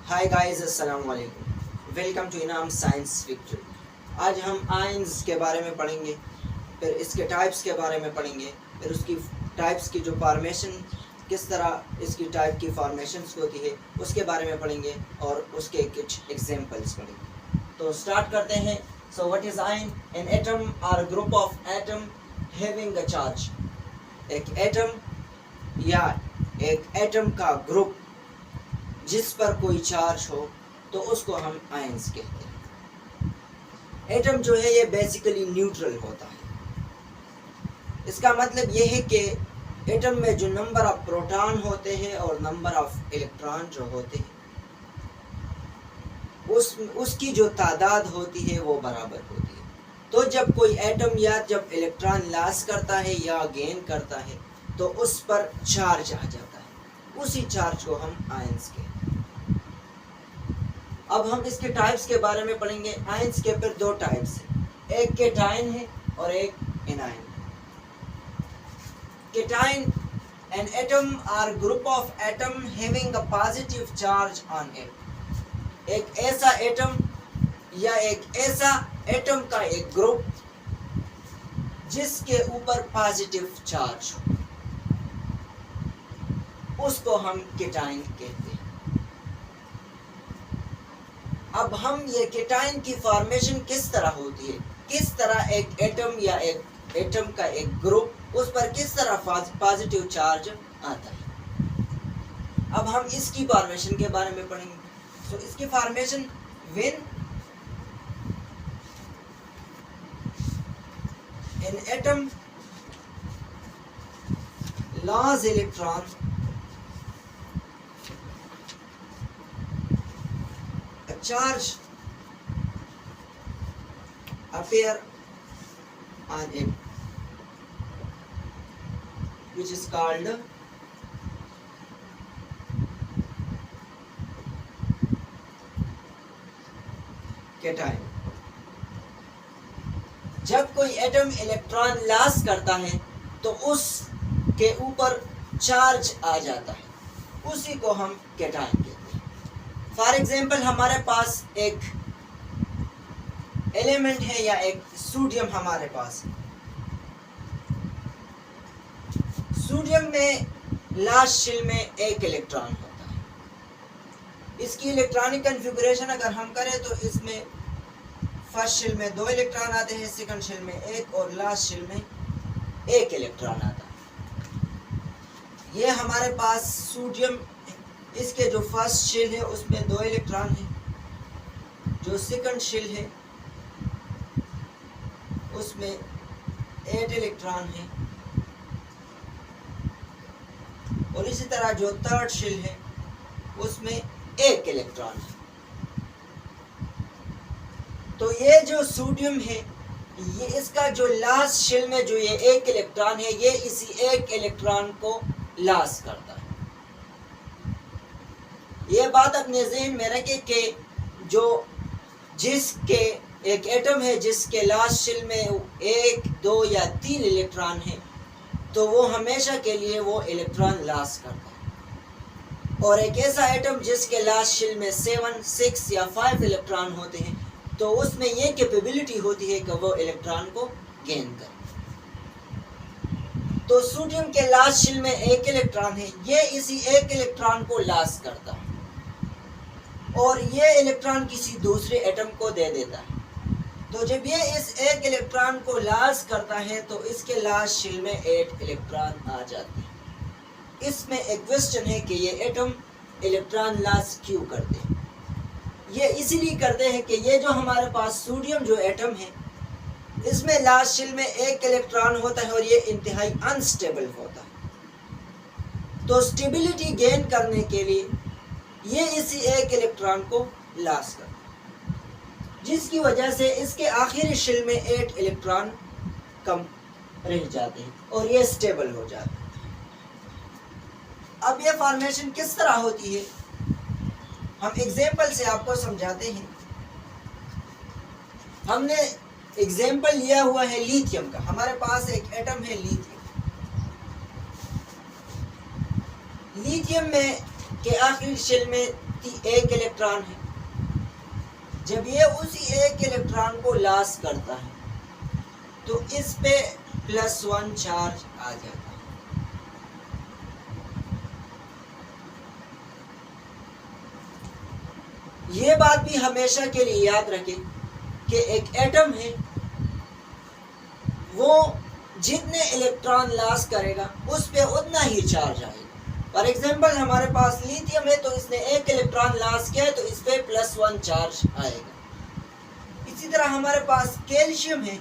Hi guys, अस्सलाम वालेकुम। Welcome to इनाम साइंस विक्ट्री। आज हम आयंस के बारे में पढ़ेंगे, फिर इसके टाइप्स के बारे में पढ़ेंगे, फिर उसकी टाइप्स की जो फॉर्मेशन, किस तरह इसकी टाइप की फॉर्मेशंस होती है उसके बारे में पढ़ेंगे और उसके कुछ एग्जांपल्स पढ़ेंगे। तो स्टार्ट करते हैं। So what is ion? An atom or group of atom having a charge. एक एटम या एक एटम का ग्रुप जिस पर कोई चार्ज हो तो उसको हम आयंस कहते हैं। एटम जो है ये बेसिकली न्यूट्रल होता है। इसका मतलब ये है कि एटम में जो नंबर ऑफ प्रोटॉन होते हैं और नंबर ऑफ इलेक्ट्रॉन जो होते हैं उसकी जो तादाद होती है वो बराबर होती है। तो जब कोई एटम या जब इलेक्ट्रॉन लॉस करता है या गेन करता है तो उस पर चार्ज आ जाता है, उसी चार्ज को हम आयंस कहते हैं। अब हम इसके टाइप्स के बारे में पढ़ेंगे। आयंस के फिर दो टाइप्स हैं, एक केटाइन है और एक anion. Cation, an atom or group of atom having a positive charge on it. एक ऐसा एटम या एक ऐसा एटम का एक ग्रुप जिसके ऊपर पॉजिटिव चार्ज हो, उसको हम केटाइन कहते हैं। अब हम ये केटाइन की फॉर्मेशन किस तरह होती है, किस तरह एक एटम या एक एटम का एक ग्रुप उस पर किस तरह पॉजिटिव चार्ज आता है, अब हम इसकी फॉर्मेशन के बारे में पढ़ेंगे। तो इसकी formation, when an atom loss electron charge appear on it, which is called cation। जब कोई एटम इलेक्ट्रॉन लॉस करता है तो उसके ऊपर चार्ज आ जाता है, उसी को हम केटाइन कहते हैं। फॉर एग्जाम्पल, हमारे पास एक एलिमेंट है या एक सोडियम हमारे पास है। सोडियम में लास्ट शेल में एक इलेक्ट्रॉन होता है। इसकी इलेक्ट्रॉनिक कन्फिगरेशन अगर हम करें तो इसमें फर्स्ट शेल में 2 इलेक्ट्रॉन आते हैं, सेकंड शेल में 1 और लास्ट शेल में 1 इलेक्ट्रॉन आता है। ये हमारे पास सोडियम, इसके जो फर्स्ट शेल है उसमें 2 इलेक्ट्रॉन है, जो सेकंड शेल है उसमें 8 इलेक्ट्रॉन है, और इसी तरह जो थर्ड शेल है उसमें 1 इलेक्ट्रॉन है। तो ये जो सोडियम है, ये इसका जो लास्ट शेल में जो ये 1 इलेक्ट्रॉन है, ये इसी 1 इलेक्ट्रॉन को लॉस करता है। ये बात अपने ज़हन में रखें कि जिसके एक एटम है जिसके लास्ट शेल में 1, 2 या 3 इलेक्ट्रॉन है, तो वो हमेशा के लिए वो इलेक्ट्रॉन लॉस करता है। और एक ऐसा एटम जिसके लास्ट शेल में 7, 6 या 5 इलेक्ट्रॉन होते हैं, तो उसमें ये कैपेबिलिटी होती है कि वो इलेक्ट्रॉन को गेन करे। तो सोडियम के लास्ट शेल में 1 इलेक्ट्रॉन है, ये इसी 1 इलेक्ट्रॉन को लॉस करता है और ये इलेक्ट्रॉन किसी दूसरे एटम को दे देता है। तो जब ये इस 1 इलेक्ट्रॉन को लॉस करता है तो इसके लास्ट शेल में 8 इलेक्ट्रॉन आ जाते हैं। इसमें एक क्वेश्चन है कि ये एटम इलेक्ट्रॉन लॉस क्यों करते हैं? ये इसीलिए करते हैं कि ये जो हमारे पास सोडियम जो एटम है, इसमें लास्ट शेल में 1 इलेक्ट्रॉन होता है और ये इंतहाई अनस्टेबल होता है। तो स्टेबिलिटी गेन करने के लिए ये इसी 1 इलेक्ट्रॉन को लॉस करता है, जिसकी वजह से इसके आखिरी शेल में 8 इलेक्ट्रॉन कम रह जाते हैं और ये स्टेबल हो जाते हैं। अब ये फॉर्मेशन किस तरह होती है, हम एग्जाम्पल से आपको समझाते हैं। हमने एग्जाम्पल लिया हुआ है लिथियम का। हमारे पास एक एटम है लिथियम। लिथियम में कि आखिरी शेल में एक इलेक्ट्रॉन है, जब ये उसी एक इलेक्ट्रॉन को लॉस करता है तो इस पे +1 चार्ज आ जाता है। ये बात भी हमेशा के लिए याद रखें कि एक एटम है, वो जितने इलेक्ट्रॉन लॉस करेगा उस पे उतना ही चार्ज आएगा। फॉर एग्जांपल हमारे पास लिथियम है, तो इसने एक इलेक्ट्रॉन लॉस किया है तो इस पे +1 चार्ज आएगा। इसी तरह हमारे पास कैल्शियम है,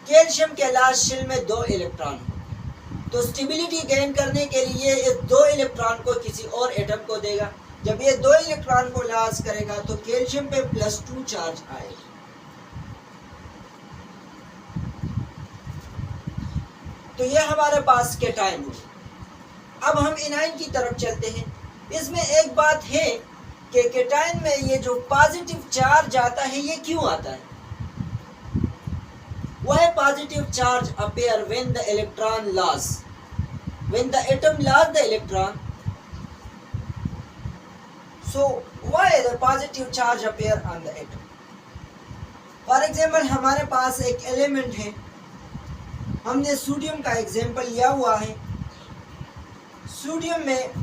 कैल्शियम के लास्ट शेल में 2 इलेक्ट्रॉन होंगे, तो स्टेबिलिटी गेन करने के लिए इस 2 इलेक्ट्रॉन को किसी और एटम को देगा। जब ये 2 इलेक्ट्रॉन को लॉस करेगा तो कैल्शियम पे +2 चार्ज आएगा। तो ये हमारे पास कैटायन है। अब हम एनायन की तरफ चलते हैं। इसमें एक बात है कि कैटायन में ये जो पॉजिटिव चार्ज आता है, ये क्यों आता है? Why positive charge appear when the electron loss? When the atom lost the electron, so why the positive charge appear on the atom? For example, हमारे पास एक एलिमेंट है, हमने सोडियम का एग्जांपल लिया हुआ है। सोडियम में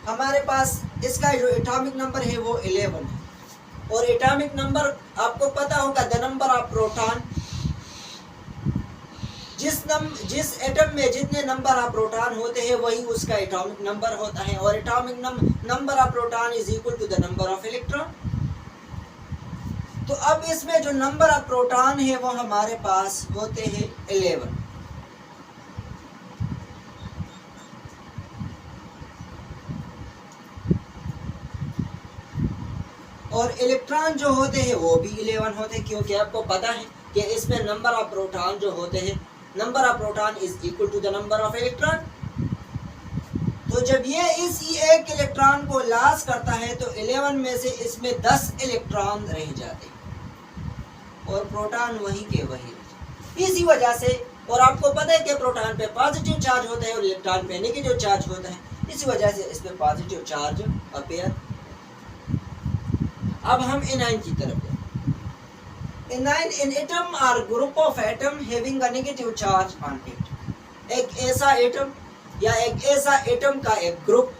हमारे पास इसका जो एटॉमिक नंबर है वो 11 है, और एटॉमिक नंबर आपको पता होगा, द नंबर ऑफ प्रोटॉन। जिस एटम में जितने नंबर ऑफ प्रोटॉन होते हैं वही उसका एटॉमिक नंबर होता है, और atomic number of proton is equal to the number of electron. तो अब इसमें जो नंबर ऑफ प्रोटॉन है वो हमारे पास होते हैं 11, और इलेक्ट्रॉन जो होते हैं वो भी 11 होते हैं, क्योंकि आपको पता है कि इसमें नंबर ऑफ प्रोटॉन जो होते हैं, number of proton is equal to the number of electron. तो जब ये इसी एक इलेक्ट्रॉन को लॉस करता है तो 11 में से इसमें 10 इलेक्ट्रॉन रह जाते हैं, और प्रोटॉन वही के वही। इसी वजह से, और आपको पता है कि प्रोटॉन पे पॉजिटिव चार्ज होता है और इलेक्ट्रॉन पे नेगेटिव चार्ज होता है, इसी वजह से इस पे पॉजिटिव चार्ज अपीयर। अब हम एनायन की तरफ जाएं। Anion in atom or group of atom having a negative charge on it. एक ऐसा एटम या एक ऐसा एटम का एक ग्रुप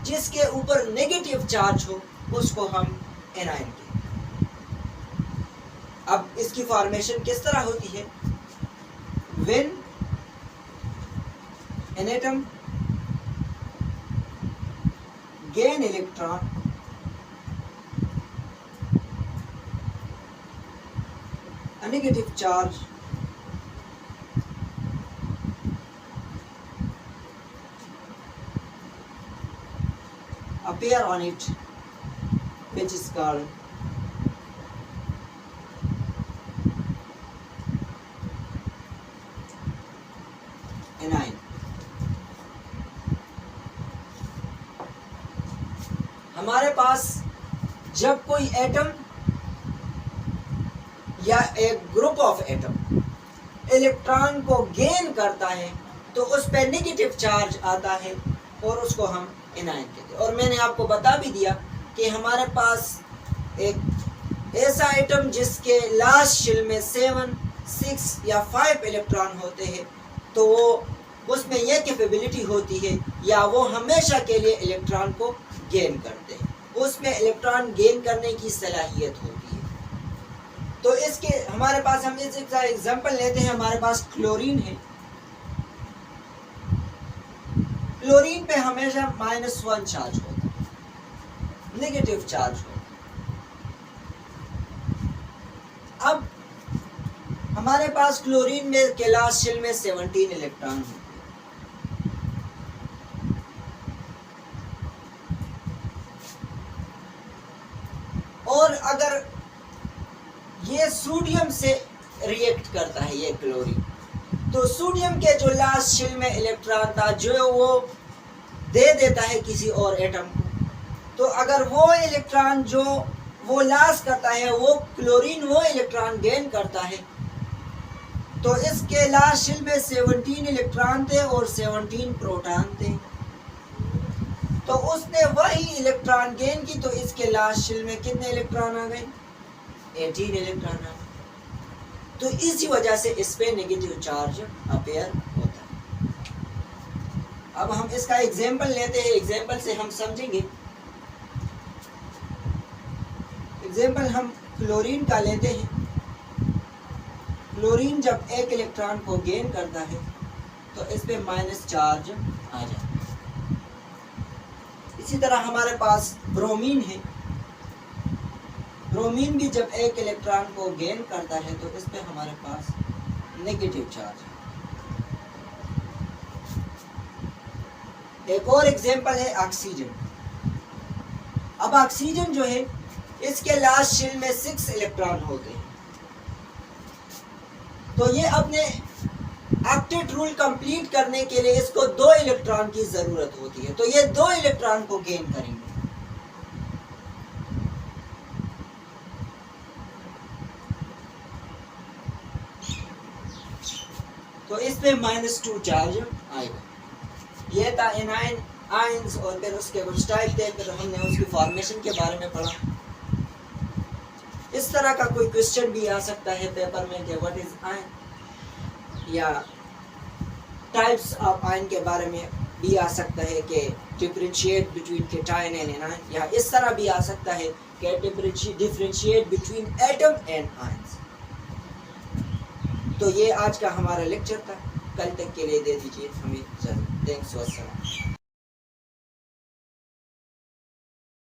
जिसके ऊपर नेगेटिव चार्ज हो, उसको हम एनायन कहते हैं। अब इसकी फॉर्मेशन किस तरह होती है? When an atom gain electron a negative charge appear on it, which is called anion. हमारे पास जब कोई एटम या एक ग्रुप ऑफ एटम इलेक्ट्रॉन को गेन करता है तो उस पर नेगेटिव चार्ज आता है और उसको हम एनायन कहते हैं। और मैंने आपको बता भी दिया कि हमारे पास एक ऐसा एटम जिसके लास्ट शेल में 7, 6 या 5 इलेक्ट्रॉन होते हैं, तो वो उसमें यह कैपेबिलिटी होती है, या वो हमेशा के लिए इलेक्ट्रॉन को गेन करते हैं, उसमें इलेक्ट्रॉन गेन करने की सलाहियत होती है। तो इसके हमारे पास, हम इसका एग्जांपल लेते हैं, हमारे पास क्लोरीन है। क्लोरीन पे हमेशा -1 चार्ज होता है, नेगेटिव चार्ज होता है। अब हमारे पास क्लोरीन में के लास्ट शेल में 17 इलेक्ट्रॉन होते हैं, और अगर ये सोडियम से रिएक्ट करता है ये क्लोरीन, तो सोडियम के जो लास्ट शेल में इलेक्ट्रॉन था जो वो दे देता है किसी और एटम को, तो अगर वो इलेक्ट्रॉन जो वो लॉस करता है, वो क्लोरीन वो इलेक्ट्रॉन गेन करता है, तो इसके लास्ट शेल में 17 इलेक्ट्रॉन थे और 17 प्रोटॉन थे। तो उसने वही इलेक्ट्रॉन गेन की, तो इसके लास्ट शेल में कितने इलेक्ट्रॉन आ गए? 18 इलेक्ट्रॉन आ गए। तो इसी वजह से इस पे नेगेटिव चार्ज अपेयर होता है। अब हम इसका एग्जांपल लेते हैं, एग्जांपल से हम समझेंगे। एग्जांपल हम क्लोरीन का लेते हैं। क्लोरीन जब एक इलेक्ट्रॉन को गेन करता है तो इस पे माइनस चार्ज आ जाता है। इसी तरह हमारे पास ब्रोमीन है। ब्रोमीन भी जब एक इलेक्ट्रॉन को गेन करता है तो इस पे हमारे पास नेगेटिव चार्ज है। एक और एग्जांपल है ऑक्सीजन। अब ऑक्सीजन जो है इसके लास्ट शेल में 6 इलेक्ट्रॉन होते हैं। तो ये अपने ऑक्टेट रूल कंप्लीट करने के लिए इसको 2 इलेक्ट्रॉन की जरूरत होती है। तो ये 2 इलेक्ट्रॉन को गेन करेंगे। तो इस पे -2 चार्ज आएगा। ये था एनाइन, आयंस, और फिर उसके कुछ टाइप थे, फिर हमने उसकी फॉर्मेशन के बारे में पढ़ा। इस तरह का कोई क्वेश्चन भी आ सकता है पेपर में कि व्हाट इज आयन, या टाइप्स ऑफ आयन के बारे में भी आ सकता है कि differentiate between cation and anion, या इस तरह भी आ सकता है कि differentiate between atom and ions. तो ये आज का हमारा लेक्चर था। कल तक के लिए दे दीजिए हमें इजाज़त। थैंक्स।